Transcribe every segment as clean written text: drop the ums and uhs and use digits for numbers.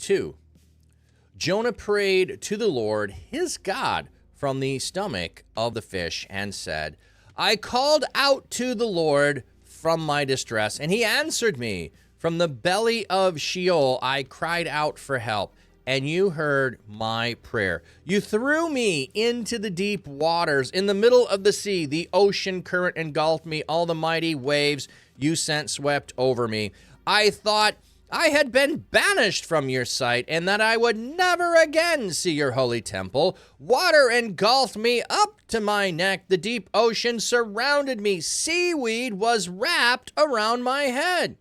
2. Jonah prayed to the Lord his God from the stomach of the fish and said, I called out to the Lord from my distress, and he answered me. From the belly of Sheol I cried out for help, and you heard my prayer. You threw me into the deep waters. In the middle of the sea, the ocean current engulfed me. All the mighty waves you sent swept over me. I thought I had been banished from your sight, and that I would never again see your holy temple. Water engulfed me up to my neck. The deep ocean surrounded me. Seaweed was wrapped around my head.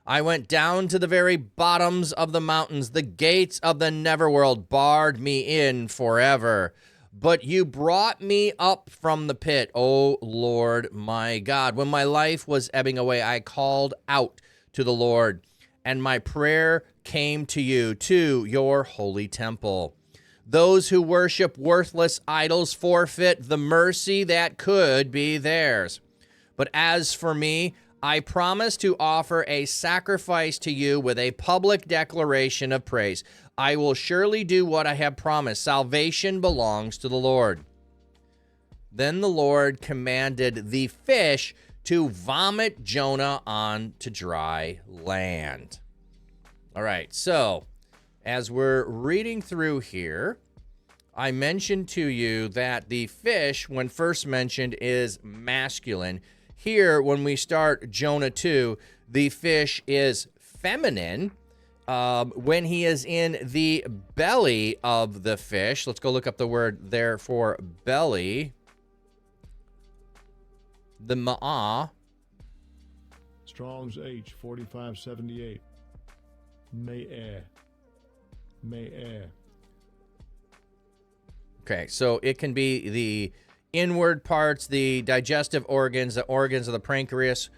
I went down to the very bottoms of the mountains. The gates of the netherworld barred me in forever. But you brought me up from the pit, O Lord my God. When my life was ebbing away, I called out to the Lord, and my prayer came to you, to your holy temple. Those who worship worthless idols forfeit the mercy that could be theirs. But as for me, I promise to offer a sacrifice to you with a public declaration of praise. I will surely do what I have promised. Salvation belongs to the Lord. Then the Lord commanded the fish to vomit Jonah onto dry land. All right, so as we're reading through here, I mentioned to you that the fish, when first mentioned, is masculine. Here, when we start Jonah 2, the fish is feminine. When he is in the belly of the fish, let's go look up the word there for belly. The ma'ah. Strong's H, 4578. Me'er. Me'er. Okay, so it can be the inward parts, the digestive organs, the organs of the pancreas,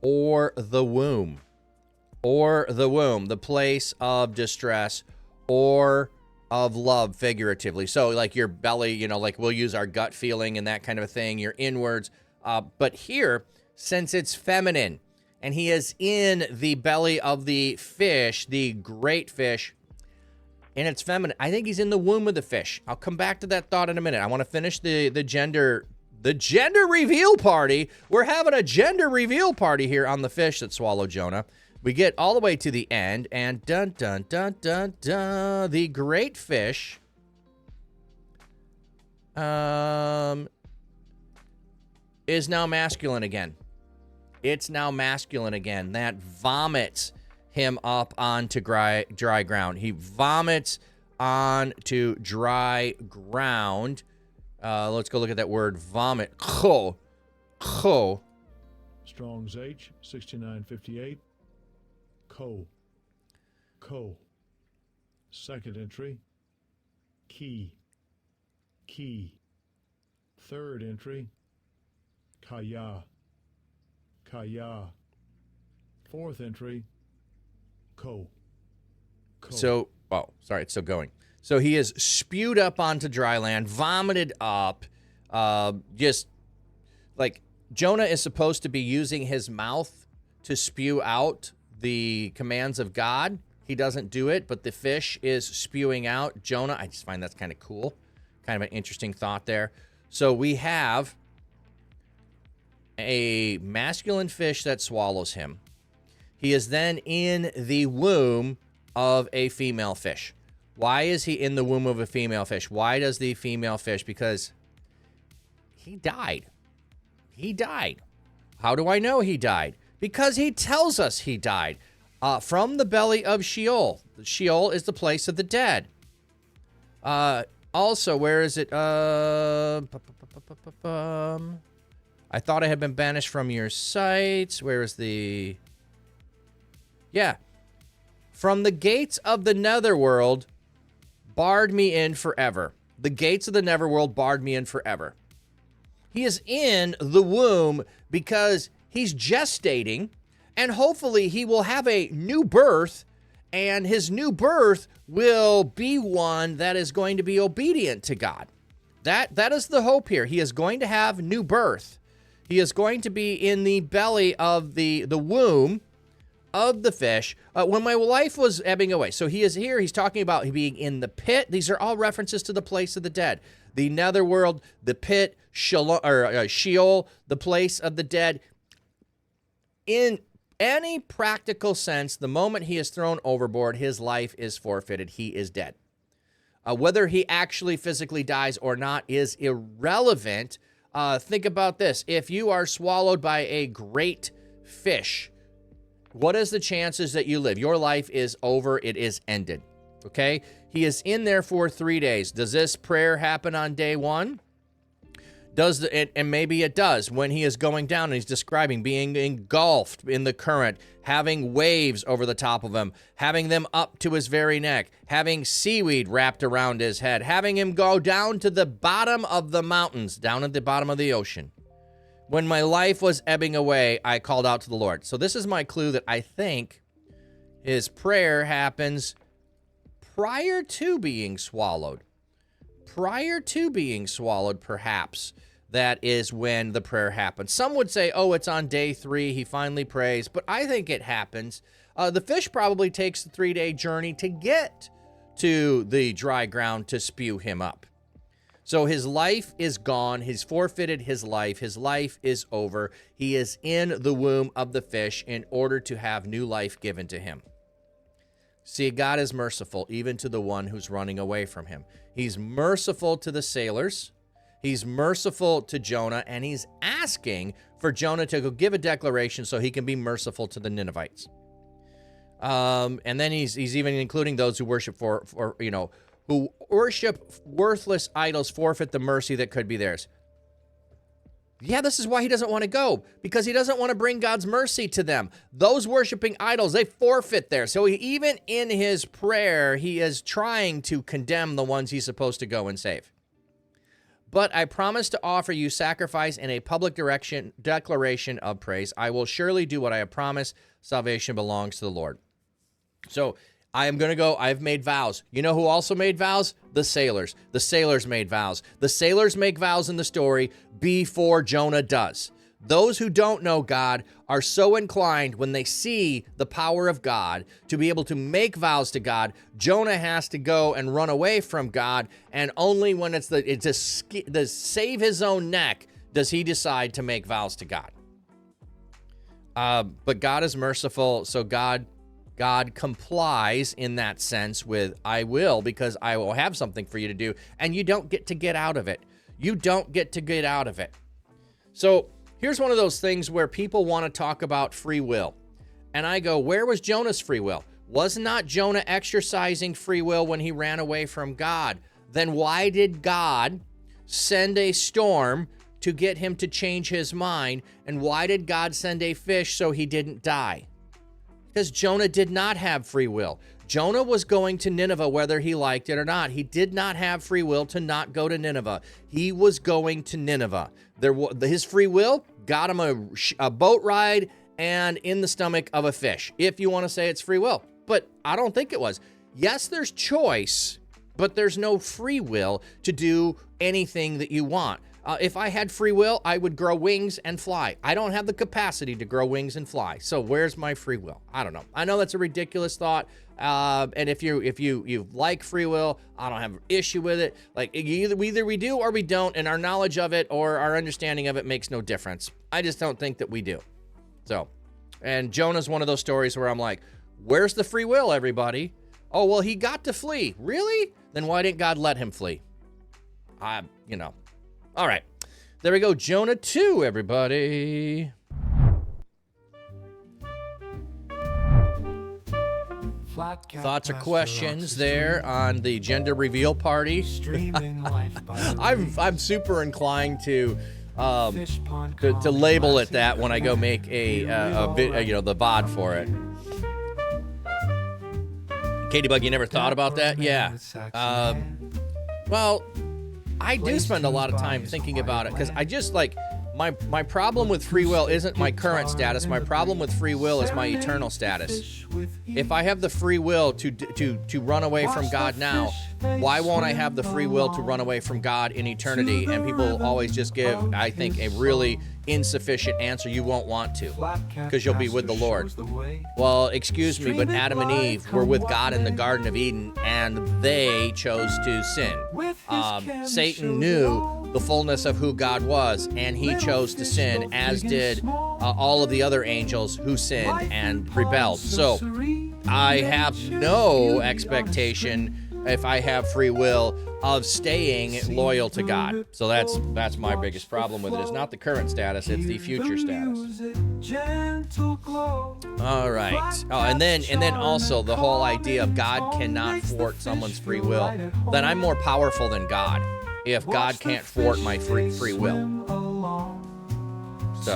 or the womb. Or the womb, the place of distress or of love, figuratively. So like your belly, you know, like we'll use our gut feeling and that kind of a thing, your inwards. But here, since it's feminine, and he is in the belly of the fish, the great fish, and it's feminine, I think he's in the womb of the fish. I'll come back to that thought in a minute. I want to finish the gender reveal party. We're having a gender reveal party here on the fish that swallowed Jonah. We get all the way to the end, and dun, dun, dun, dun, dun, the great fish is now masculine again. It's now masculine again. That vomits him up onto dry ground. He vomits onto dry ground. Let's go look at that word, vomit. Cho. Strong's H, 6958. Co. Second entry. Key. Third entry. Kaya. Fourth entry. Ko. So, sorry, it's still going. So he is spewed up onto dry land, vomited up, just like Jonah is supposed to be using his mouth to spew out the commands of God. He doesn't do it, but the fish is spewing out Jonah. I just find that's kind of cool. Kind of an interesting thought there. So we have a masculine fish that swallows him. He is then in the womb of a female fish. Why is he in the womb of a female fish? Why does the female fish? Because he died. He died. How do I know he died? Because he tells us he died. From the belly of Sheol. Sheol is the place of the dead. Also, where is it? I thought I had been banished from your sights. Where is the... Yeah. From the gates of the netherworld barred me in forever. The gates of the netherworld barred me in forever. He is in the womb because he's gestating, and hopefully he will have a new birth, and his new birth will be one that is going to be obedient to God. That is the hope here. He is going to have new birth. He is going to be in the belly of the womb of the fish, when my life was ebbing away. So he is here. He's talking about being in the pit. These are all references to the place of the dead. The netherworld, the pit, Sheol, the place of the dead. In any practical sense, the moment he is thrown overboard, his life is forfeited. He is dead. Whether he actually physically dies or not is irrelevant. Think about this. If you are swallowed by a great fish, what is the chances that you live? Your life is over. It is ended. Okay? He is in there for 3 days. Does this prayer happen on day 1? And maybe it does when he is going down and he's describing being engulfed in the current, having waves over the top of him, having them up to his very neck, having seaweed wrapped around his head, having him go down to the bottom of the mountains, down at the bottom of the ocean. When my life was ebbing away, I called out to the Lord. So this is my clue that I think his prayer happens prior to being swallowed. Prior to being swallowed, perhaps, that is when the prayer happens. Some would say, oh, it's on day 3, he finally prays, but I think it happens. The fish probably takes the 3-day journey to get to the dry ground to spew him up. So his life is gone. He's forfeited his life. His life is over. He is in the womb of the fish in order to have new life given to him. See, God is merciful even to the one who's running away from him. He's merciful to the sailors. He's merciful to Jonah, and he's asking for Jonah to go give a declaration so he can be merciful to the Ninevites. And then he's even including those who worship who worship worthless idols forfeit the mercy that could be theirs. Yeah, this is why he doesn't want to go, because he doesn't want to bring God's mercy to them. Those worshiping idols, they forfeit there. So even in his prayer, he is trying to condemn the ones he's supposed to go and save. But I promise to offer you sacrifice and a public declaration of praise. I will surely do what I have promised. Salvation belongs to the Lord. So I am going to go. I've made vows. You know who also made vows? The sailors. The sailors made vows. The sailors make vows in the story before Jonah does. Those who don't know God are so inclined when they see the power of God to be able to make vows to God. Jonah has to go and run away from God, and only when it's to save his own neck does he decide to make vows to God. But God is merciful, so God complies in that sense with, I will, because I will have something for you to do, and you don't get to get out of it. You don't get to get out of it. So here's one of those things where people want to talk about free will. And I go, where was Jonah's free will? Was not Jonah exercising free will when he ran away from God? Then why did God send a storm to get him to change his mind? And why did God send a fish so he didn't die? Because Jonah did not have free will. Jonah was going to Nineveh whether he liked it or not. He did not have free will to not go to Nineveh. He was going to Nineveh. His free will got him a boat ride and in the stomach of a fish, if you want to say it's free will. But I don't think it was. Yes, there's choice, but there's no free will to do anything that you want. If I had free will, I would grow wings and fly. I don't have the capacity to grow wings and fly. So where's my free will? I don't know. I know that's a ridiculous thought. And if you like free will, I don't have an issue with it. Like either we do or we don't, and our knowledge of it or our understanding of it makes no difference. I just don't think that we do. So, and Jonah's one of those stories where I'm like, where's the free will, everybody? Oh, well, he got to flee. Really? Then why didn't God let him flee? All right, there we go. Jonah 2, everybody. Thoughts or questions there on the gender reveal party? I'm super inclined to label it that when I go make the VOD for it. Katie Bug, you never thought about that? Yeah. Well, I do spend a lot of time thinking about it because I just my problem with free will isn't my current status. My problem with free will is my eternal status. If I have the free will to run away from God now, why won't I have the free will to run away from God in eternity? And people always just give, I think, a really insufficient answer. You won't want to, because you'll be with the Lord. Well, excuse me, but Adam and Eve were with God in the Garden of Eden, and they chose to sin. Satan knew the fullness of who God was, and he chose to sin, as did all of the other angels who sinned and rebelled. So I have no expectation, if I have free will, of staying loyal to God. So that's my biggest problem with it. It's not the current status, it's the future status. All right. Oh, and then also the whole idea of God cannot thwart someone's free will. Then I'm more powerful than God if God can't thwart my free will. So.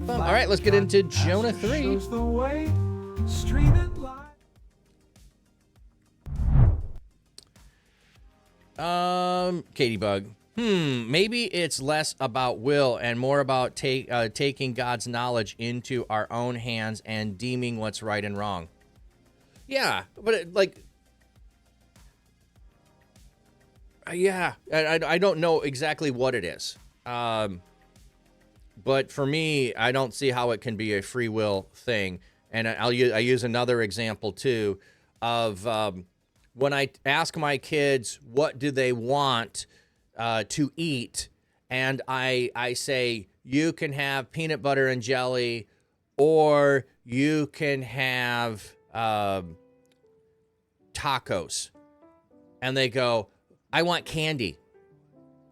All right, let's get into Jonah 3. Katie Bug. Maybe it's less about will and more about taking God's knowledge into our own hands and deeming what's right and wrong. Yeah, but I don't know exactly what it is. But for me, I don't see how it can be a free will thing. And I use another example too of when I ask my kids what do they want to eat, and I say you can have peanut butter and jelly, or you can have tacos, and they go, I want candy.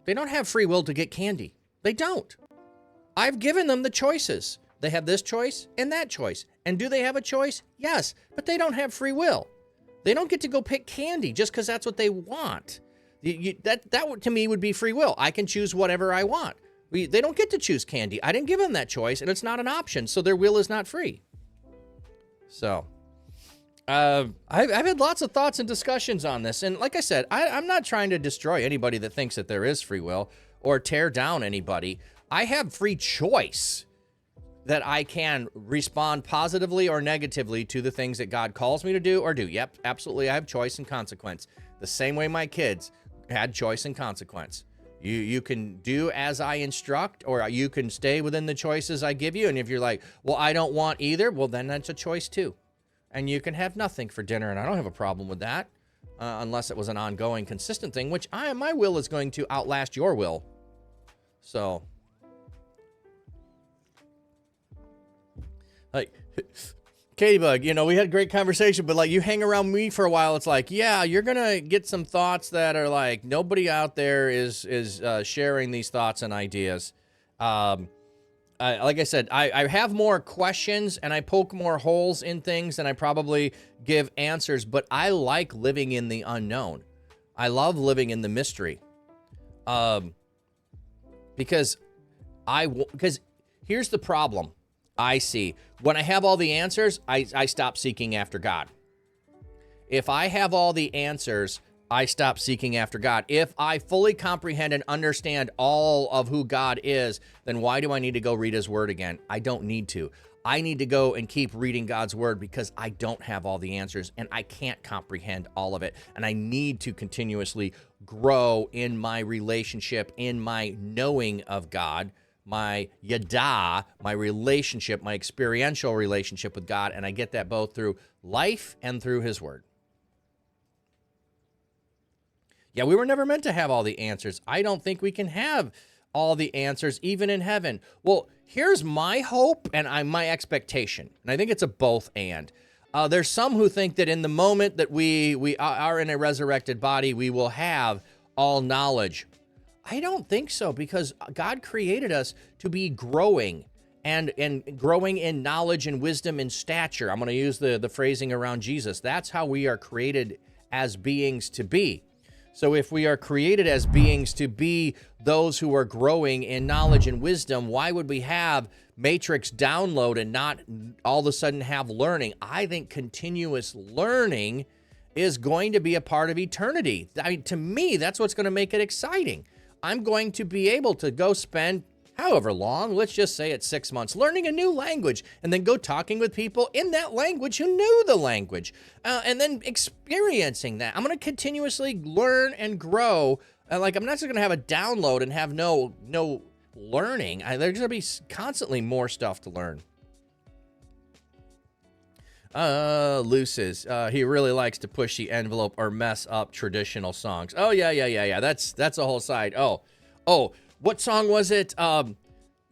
They don't have free will to get candy. They don't. I've given them the choices. They have this choice and that choice. And do they have a choice? Yes, but they don't have free will. They don't get to go pick candy just because that's what they want. That to me would be free will. I can choose whatever I want. They don't get to choose candy. I didn't give them that choice, and it's not an option, so their will is not free. So, I've had lots of thoughts and discussions on this, and like I said, I'm not trying to destroy anybody that thinks that there is free will or tear down anybody. I have free choice that I can respond positively or negatively to the things that God calls me to do or do. Yep, absolutely, I have choice and consequence. The same way my kids had choice and consequence. You can do as I instruct, or you can stay within the choices I give you. And if you're like, well, I don't want either, well, then that's a choice too. And you can have nothing for dinner, and I don't have a problem with that, unless it was an ongoing, consistent thing, which my will is going to outlast your will. So, like, Katie Bug, we had a great conversation, but like you hang around me for a while, it's like, yeah, you're gonna get some thoughts that are like nobody out there is sharing these thoughts and ideas. Like I said, I have more questions and I poke more holes in things than I probably give answers, but I like living in the unknown. I love living in the mystery. Because here's the problem I see. When I have all the answers, I stop seeking after God. If I have all the answers, I stop seeking after God. If I fully comprehend and understand all of who God is, then why do I need to go read his word again? I don't need to. I need to go and keep reading God's word because I don't have all the answers and I can't comprehend all of it. And I need to continuously grow in my relationship, in my knowing of God, my yada, my relationship, my experiential relationship with God, and I get that both through life and through his word. Yeah, we were never meant to have all the answers. I don't think we can have all the answers, even in heaven. Well, here's my hope and my expectation, and I think it's a both and. There's some who think that in the moment that we are in a resurrected body, we will have all knowledge. I don't think so, because God created us to be growing and growing in knowledge and wisdom and stature. I'm going to use the phrasing around Jesus. That's how we are created as beings to be. So if we are created as beings to be those who are growing in knowledge and wisdom, why would we have matrix download and not all of a sudden have learning? I think continuous learning is going to be a part of eternity. I mean, to me, that's what's going to make it exciting. I'm going to be able to go spend however long, let's just say it's 6 months, learning a new language, and then go talking with people in that language who knew the language, and then experiencing that. I'm going to continuously learn and grow. Like, I'm not just going to have a download and have no learning. There's going to be constantly more stuff to learn. Luces. He really likes to push the envelope or mess up traditional songs. Oh, yeah. That's a whole side. Oh, what song was it?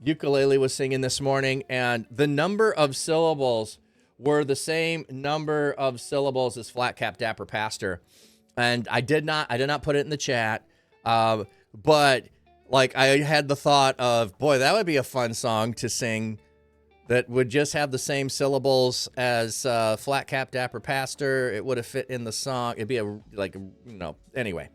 Ukulele was singing this morning, and the number of syllables were the same number of syllables as Flat Cap Dapper Pastor. And I did not put it in the chat. But like, I had the thought of, boy, that would be a fun song to sing that would just have the same syllables as Flat Cap Dapper Pastor. It would have fit in the song. It'd be anyway.